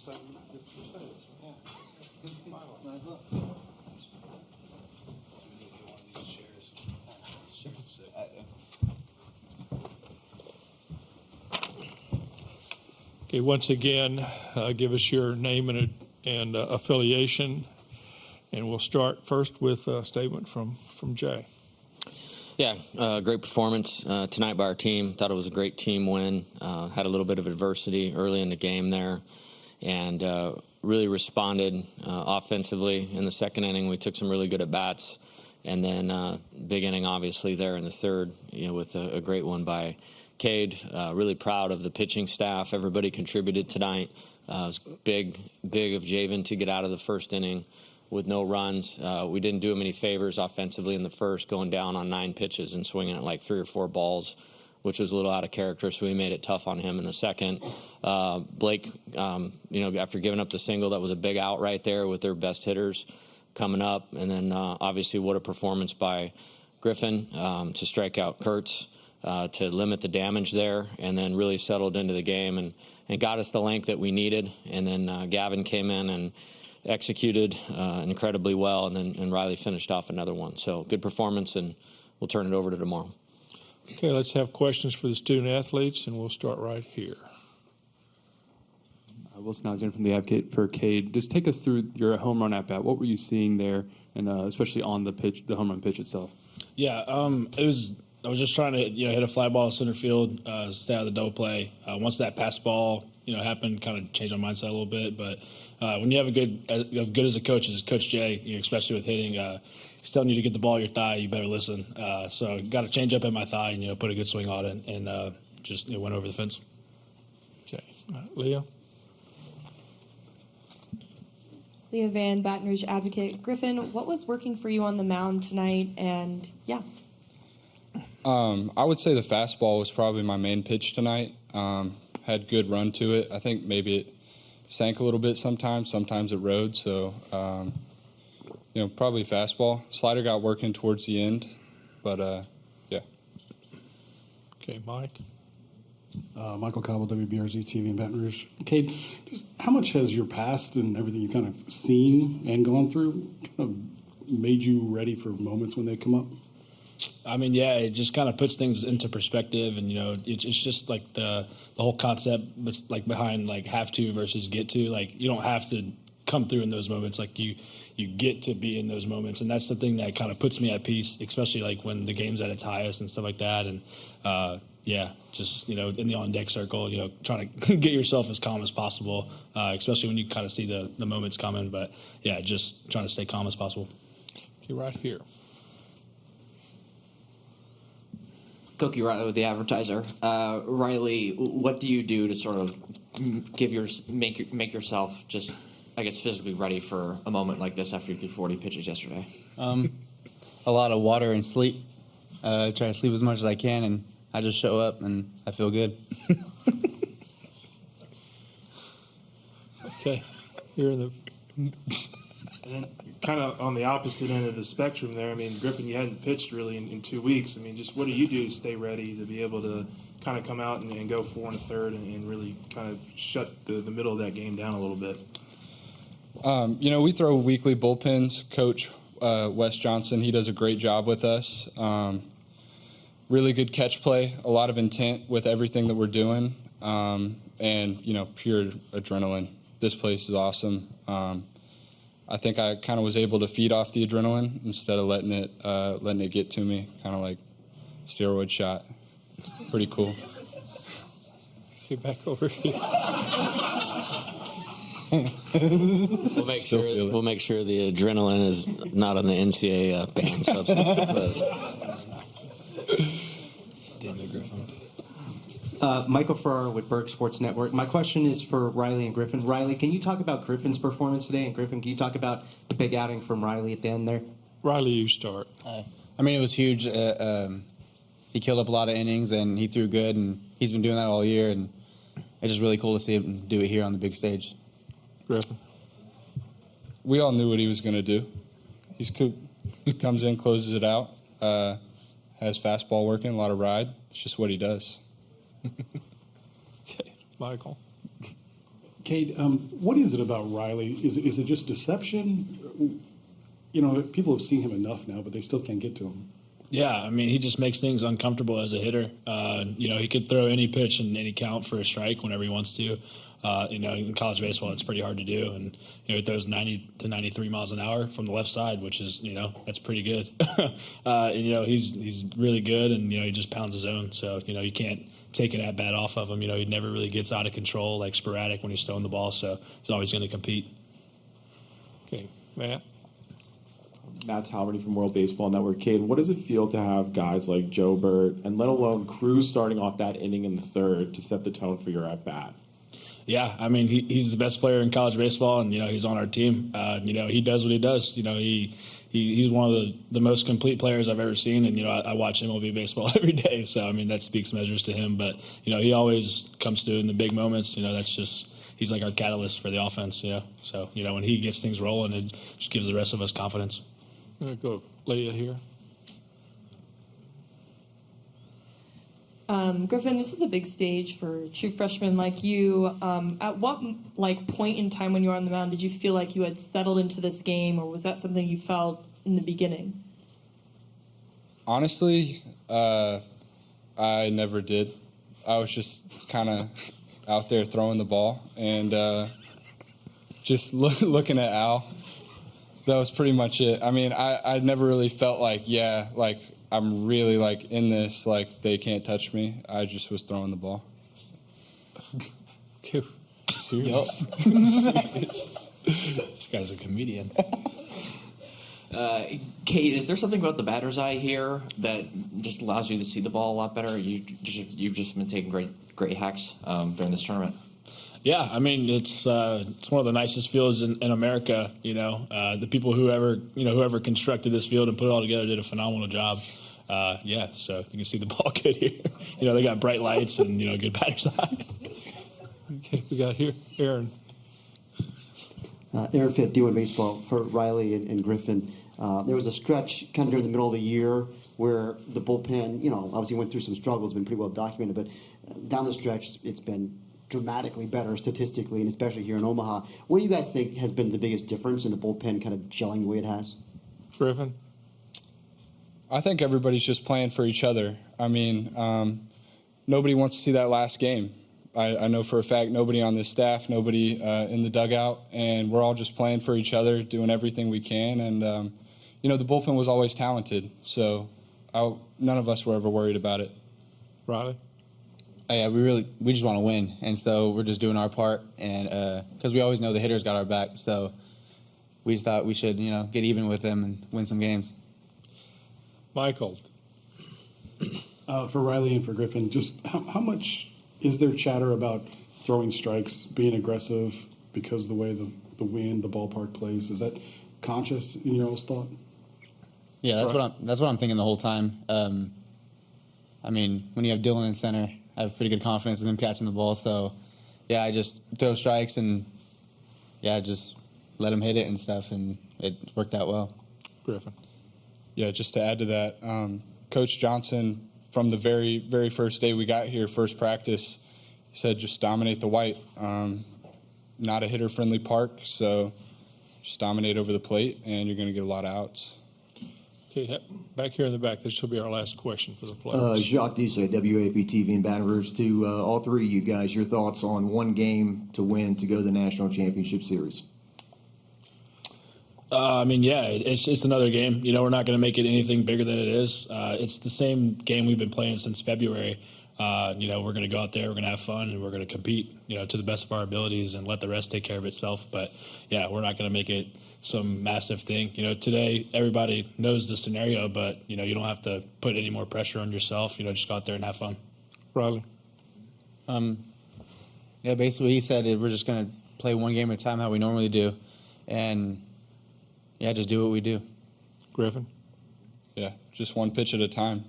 Okay, once again, give us your name and affiliation, and we'll start first with a statement from Jay. Yeah, great performance tonight by our team. Thought it was a great team win. Had a little bit of adversity early in the game there, and really responded offensively in the second inning. We took some really good at-bats, and then big inning, obviously, there in the third, with a great one by Cade. Really proud of the pitching staff. Everybody contributed tonight. It was big of Javen to get out of the first inning with no runs. We didn't do him any favors offensively in the first, going down on 9 pitches and swinging at like 3 or 4 balls, which was a little out of character, so we made it tough on him in the second. Blake, after giving up the single, that was a big out right there with their best hitters coming up. And then obviously what a performance by Griffin to strike out Kurtz, to limit the damage there, and then really settled into the game and got us the length that we needed. And then Gavin came in and executed incredibly well, and Riley finished off another one. So good performance, and we'll turn it over to tomorrow. Okay, let's have questions for the student athletes, and we'll start right here. Wilson Alexander from the Advocate for Cade. Just take us through your home run at bat. What were you seeing there, and especially on the pitch, the home run pitch itself? Yeah, I was just trying to hit a fly ball to center field, stay out of the double play. Once that pass ball happened, kind of changed my mindset a little bit. But when you have as good as a coach as Coach Jay, especially with hitting, he's telling you to get the ball at your thigh, you better listen. So got to change up at my thigh and put a good swing on it, and just went over the fence. Okay, Leah. Leah Van, Baton Rouge Advocate. Griffin, what was working for you on the mound tonight? And yeah. I would say the fastball was probably my main pitch tonight. Had good run to it. I think maybe it sank a little bit sometimes it rode. So, probably fastball. Slider got working towards the end, but yeah. Okay, Mike. Michael Cobble, WBRZ TV in Baton Rouge. Cade, just how much has your past and everything you've kind of seen and gone through kind of made you ready for moments when they come up? I mean, yeah, it just kind of puts things into perspective, and it's just like the whole concept, like behind like have to versus get to. Like you don't have to come through in those moments. Like you get to be in those moments, and that's the thing that kind of puts me at peace, especially like when the game's at its highest and stuff like that. And just in the on deck circle, trying to get yourself as calm as possible, especially when you kind of see the moments coming. But yeah, just trying to stay calm as possible. Okay, right here. Koki Riley with The Advertiser. Riley, what do you do to sort of make yourself just, I guess, physically ready for a moment like this after you threw 40 pitches yesterday? A lot of water and sleep. Try to sleep as much as I can, and I just show up, and I feel good. Okay, here in the... And then kind of on the opposite end of the spectrum there, I mean, Griffin, you hadn't pitched really in 2 weeks. I mean, just what do you do to stay ready to be able to kind of come out and go 4 1/3 and really kind of shut the middle of that game down a little bit? We throw weekly bullpens. Coach Wes Johnson, he does a great job with us. Really good catch play, a lot of intent with everything that we're doing, and, pure adrenaline. This place is awesome. I think I kind of was able to feed off the adrenaline instead of letting it get to me, kind of like steroid shot. Pretty cool. Get back over here. We'll make sure the adrenaline is not on the NCAA banned substance list. Damn it, Griffin. Michael Farrar with Berg Sports Network. My question is for Riley and Griffin. Riley, can you talk about Griffin's performance today? And Griffin, can you talk about the big outing from Riley at the end there? Riley, you start. It was huge. He killed up a lot of innings, and he threw good, and he's been doing that all year, and it's just really cool to see him do it here on the big stage. Griffin. We all knew what he was going to do. He's comes in, closes it out, has fastball working, a lot of ride. It's just what he does. Okay, Michael. Cade, what is it about Riley? Is it just deception? You know, people have seen him enough now, but they still can't get to him. Yeah, I mean, he just makes things uncomfortable as a hitter. You know, he could throw any pitch in any count for a strike whenever he wants to. You know, in college baseball, it's pretty hard to do. And, you know, he throws 90 to 93 miles an hour from the left side, which is, you know, that's pretty good. And, you know, he's really good, and, you know, he just pounds his own. So, you know, you can't take an at-bat off of him. You know, he never really gets out of control, like sporadic when he's throwing the ball. So he's always going to compete. Okay, Matt? Matt Talberty from World Baseball Network. Cade, what does it feel to have guys like Joe Burt and let alone Cruz starting off that inning in the third to set the tone for your at-bat? Yeah, I mean, he's the best player in college baseball, and, you know, he's on our team. You know, he does what he does. You know, he's one of the most complete players I've ever seen, and, you know, I watch MLB baseball every day. So, I mean, that speaks measures to him. But, you know, he always comes through in the big moments. You know, that's just – he's like our catalyst for the offense, you know. So, you know, when he gets things rolling, it just gives the rest of us confidence. I'm going to go Leah here. Griffin, this is a big stage for true freshmen like you. At what point in time when you were on the mound did you feel like you had settled into this game, or was that something you felt in the beginning? Honestly, I never did. I was just kind of out there throwing the ball and just looking at Al. That was pretty much it. I mean, I never really felt like, I'm really, in this, they can't touch me. I just was throwing the ball. Serious? This guy's a comedian. Cade, is there something about the batter's eye here that just allows you to see the ball a lot better? You've just been taking great hacks during this tournament. Yeah, I mean, it's one of the nicest fields in America. You know, the people whoever constructed this field and put it all together did a phenomenal job. Yeah, so you can see the ball good here. You know, they got bright lights and, you know, good batter's eye. Okay, we got here Aaron. Aaron Fitt, D1 Baseball for Riley and Griffin. There was a stretch kind of during the middle of the year where the bullpen, you know, obviously went through some struggles, been pretty well documented, but down the stretch, it's been dramatically better statistically, and especially here in Omaha. What do you guys think has been the biggest difference in the bullpen kind of gelling the way it has? Griffin? I think everybody's just playing for each other. I mean, nobody wants to see that last game. I know for a fact nobody on this staff, nobody in the dugout, and we're all just playing for each other, doing everything we can. And, you know, the bullpen was always talented, so none of us were ever worried about it. Riley? Yeah, we just want to win, and so we're just doing our part, and because we always know the hitters got our back, so we just thought we should, you know, get even with them and win some games. Michael? For Riley and for Griffin, just how much is there chatter about throwing strikes, being aggressive because the way the wind, the ballpark plays? Is that conscious in your own thought? Yeah, that's what I'm thinking the whole time. I mean, when you have Dylan in center, I have pretty good confidence in him catching the ball. So, yeah, I just throw strikes and, yeah, just let him hit it and stuff, and it worked out well. Griffin? Yeah, just to add to that, Coach Johnson, from the very, very first day we got here, first practice, he said just dominate the white. Not a hitter-friendly park, so just dominate over the plate, and you're going to get a lot of outs. Okay, back here in the back, this will be our last question for the players. Jacques Doucet, WAP-TV in Baton Rouge. To all three of you guys, your thoughts on one game to win to go to the National Championship Series? I mean, yeah, it's another game. You know, we're not going to make it anything bigger than it is. It's the same game we've been playing since February. You know, we're going to go out there, we're going to have fun, and we're going to compete, you know, to the best of our abilities and let the rest take care of itself. But, yeah, we're not going to make it some massive thing. You know, today everybody knows the scenario, but, you know, you don't have to put any more pressure on yourself. You know, just go out there and have fun. Riley? Yeah, basically he said we're just going to play one game at a time how we normally do. And, yeah, just do what we do. Griffin? Yeah, just one pitch at a time.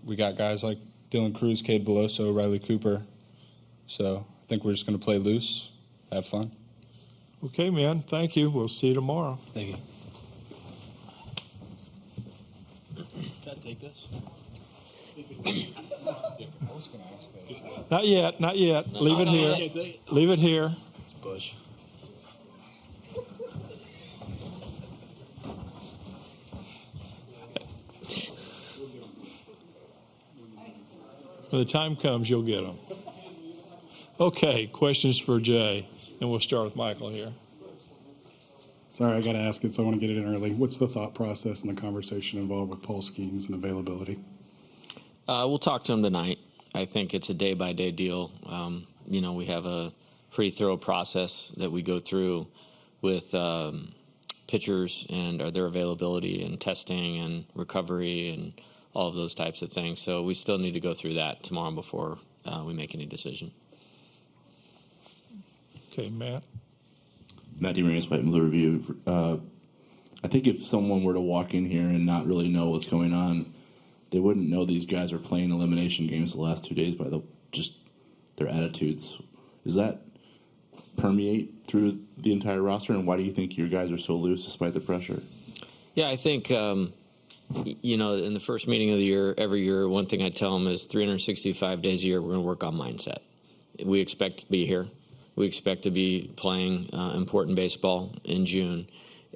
We got guys like Dylan Cruz, Cade Beloso, Riley Cooper. So I think we're just going to play loose, have fun. Okay, man. Thank you. We'll see you tomorrow. Thank you. Can I take this? Not yet. Not yet. Leave it here. Leave it here. It's Bush. When the time comes, you'll get them. Okay, questions for Jay, and we'll start with Michael here. Sorry, I got to ask it, so I want to get it in early. What's the thought process and the conversation involved with Paul Skeens and availability? We'll talk to him tonight. I think it's a day-by-day deal. We have a pretty thorough process that we go through with pitchers and their availability and testing and recovery and all of those types of things. So we still need to go through that tomorrow before we make any decision. Okay, Matt. Matt DeMarinis, Pipe Miller Review. I think if someone were to walk in here and not really know what's going on, they wouldn't know these guys are playing elimination games the last 2 days by just their attitudes. Does that permeate through the entire roster, and why do you think your guys are so loose despite the pressure? Yeah, I think, in the first meeting of the year, every year, one thing I tell them is 365 days a year, we're going to work on mindset. We expect to be here. We expect to be playing important baseball in June.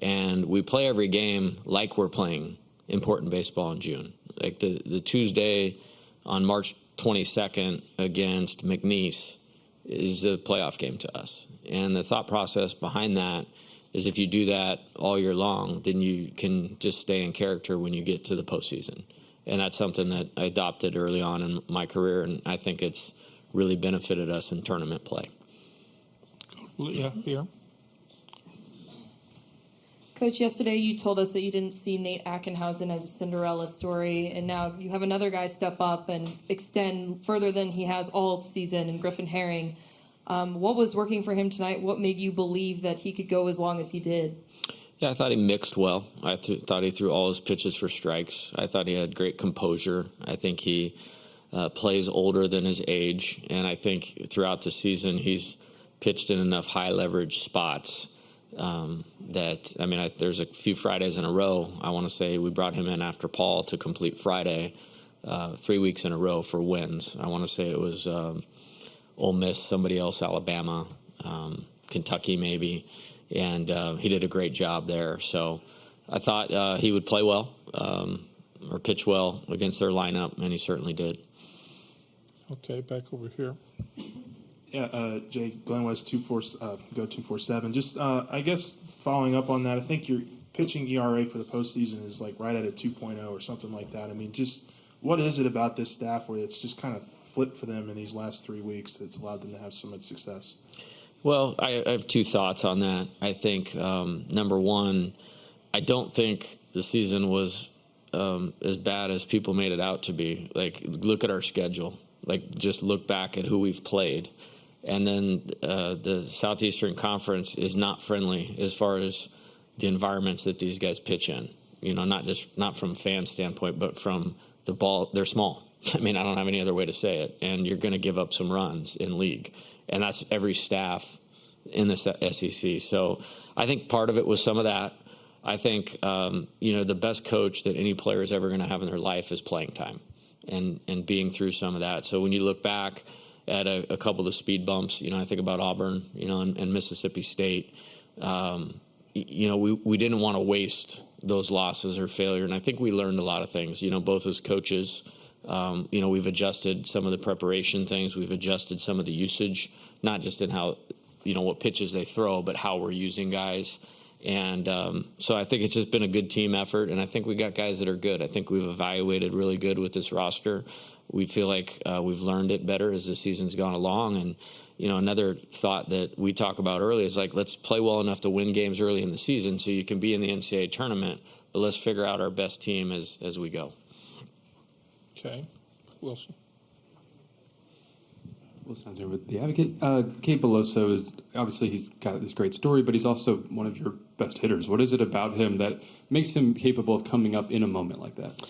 And we play every game like we're playing important baseball in June. Like the Tuesday on March 22nd against McNeese is the playoff game to us. And the thought process behind that is if you do that all year long, then you can just stay in character when you get to the postseason. And that's something that I adopted early on in my career, and I think it's really benefited us in tournament play. Yeah, here. Coach, yesterday you told us that you didn't see Nate Ackenhausen as a Cinderella story, and now you have another guy step up and extend further than he has all season in Griffin Herring. What was working for him tonight? What made you believe that he could go as long as he did? Yeah, I thought he mixed well. I thought he threw all his pitches for strikes. I thought he had great composure. I think he plays older than his age, and I think throughout the season he's pitched in enough high leverage spots there's a few Fridays in a row. I want to say we brought him in after Paul to complete Friday, 3 weeks in a row for wins. I want to say it was Ole Miss, somebody else, Alabama, Kentucky maybe, and he did a great job there. So I thought he would play well or pitch well against their lineup, and he certainly did. Okay, back over here. Yeah, Jay, Glenn West, 247. Just, I guess, following up on that, I think your pitching ERA for the postseason is like right at a 2.0 or something like that. I mean, just what is it about this staff where it's just kind of flipped for them in these last 3 weeks that's allowed them to have so much success? Well, I have two thoughts on that. I think, number one, I don't think the season was as bad as people made it out to be. Like, look at our schedule. Like, just look back at who we've played. And then the Southeastern Conference is not friendly as far as the environments that these guys pitch in. Not from fan standpoint, but from the ball. They're small. I mean, I don't have any other way to say it. And you're going to give up some runs in league. And that's every staff in the SEC. So I think part of it was some of that. I think, the best coach that any player is ever going to have in their life is playing time and being through some of that. So when you look back at a couple of the speed bumps, I think about Auburn, and Mississippi State, we didn't want to waste those losses or failure. And I think we learned a lot of things, both as coaches. We've adjusted some of the preparation things. We've adjusted some of the usage, not just in how, what pitches they throw, but how we're using guys. And so I think it's just been a good team effort, and I think we got guys that are good. I think we've evaluated really good with this roster. We feel like we've learned it better as the season's gone along. And, another thought that we talk about early is like, let's play well enough to win games early in the season so you can be in the NCAA tournament, but let's figure out our best team as we go. Okay. Wilson. Wilson here with the Advocate. Cade Beloso is obviously he's got this great story, but he's also one of your best hitters. What is it about him that makes him capable of coming up in a moment like that?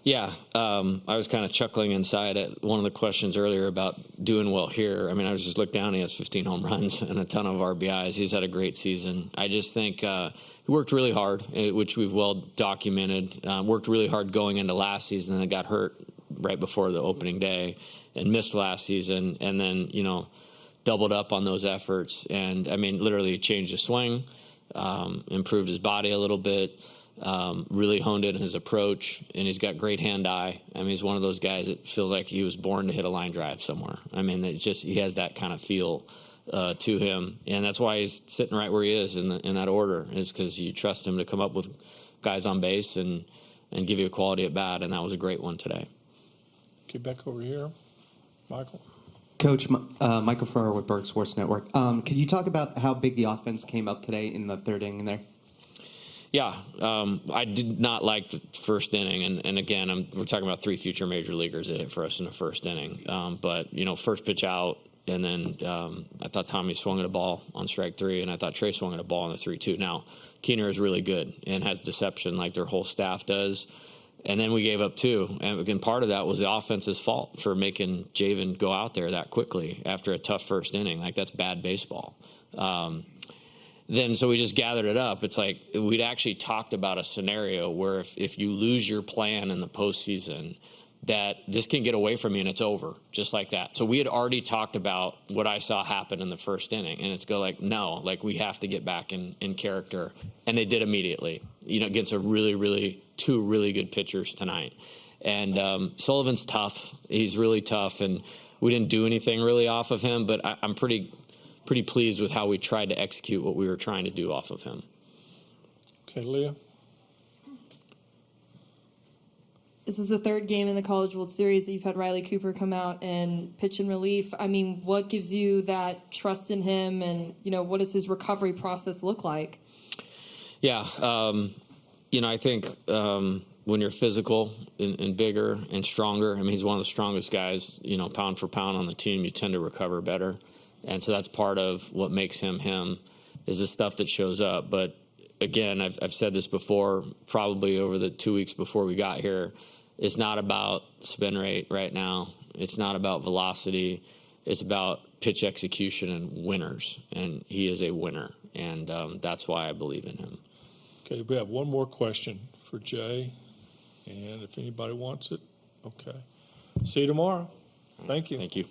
Yeah, I was kind of chuckling inside at one of the questions earlier about doing well here. I mean, I was just looked down. He has 15 home runs and a ton of RBIs. He's had a great season. I just think he worked really hard, which we've well documented. Worked really hard going into last season and then got hurt right before the opening day and missed last season. And then, doubled up on those efforts. And, I mean, literally changed his swing, improved his body a little bit, really honed in his approach, and he's got great hand-eye. I mean, he's one of those guys that feels like he was born to hit a line drive somewhere. I mean, it's just he has that kind of feel to him, and that's why he's sitting right where he is in that order, is because you trust him to come up with guys on base and give you a quality at bat, and that was a great one today. Get back over here, Michael. Coach, Michael Farrar with Berg Sports Network. Can you talk about how big the offense came up today in the third inning there? Yeah, I did not like the first inning, and again, we're talking about 3 future major leaguers that hit for us in the first inning. But first pitch out, and then I thought Tommy swung at a ball on strike 3, and I thought Trey swung at a ball on the 3-2. Now, Keener is really good and has deception like their whole staff does. And then we gave up 2, and again, part of that was the offense's fault for making Javen go out there that quickly after a tough first inning. Like, that's bad baseball. Then so we just gathered it up. It's like we'd actually talked about a scenario where if you lose your plan in the postseason, that this can get away from you and it's over, just like that. So we had already talked about what I saw happen in the first inning, and it's no, we have to get back in character. And they did immediately, against a really 2 really good pitchers tonight. And Sullivan's tough. He's really tough, and we didn't do anything really off of him, but I'm pretty pleased with how we tried to execute what we were trying to do off of him. Okay, Leah. This is the 3rd game in the College World Series that you've had Riley Cooper come out and pitch in relief. I mean, what gives you that trust in him, and, what does his recovery process look like? Yeah, I think when you're physical and bigger and stronger, I mean, he's one of the strongest guys, pound for pound on the team, you tend to recover better. And so that's part of what makes him him, is the stuff that shows up. But again, I've said this before, probably over the 2 weeks before we got here, it's not about spin rate right now. It's not about velocity. It's about pitch execution and winners. And he is a winner. And that's why I believe in him. Okay, we have one more question for Jay. And if anybody wants it, okay. See you tomorrow. Thank you. Thank you.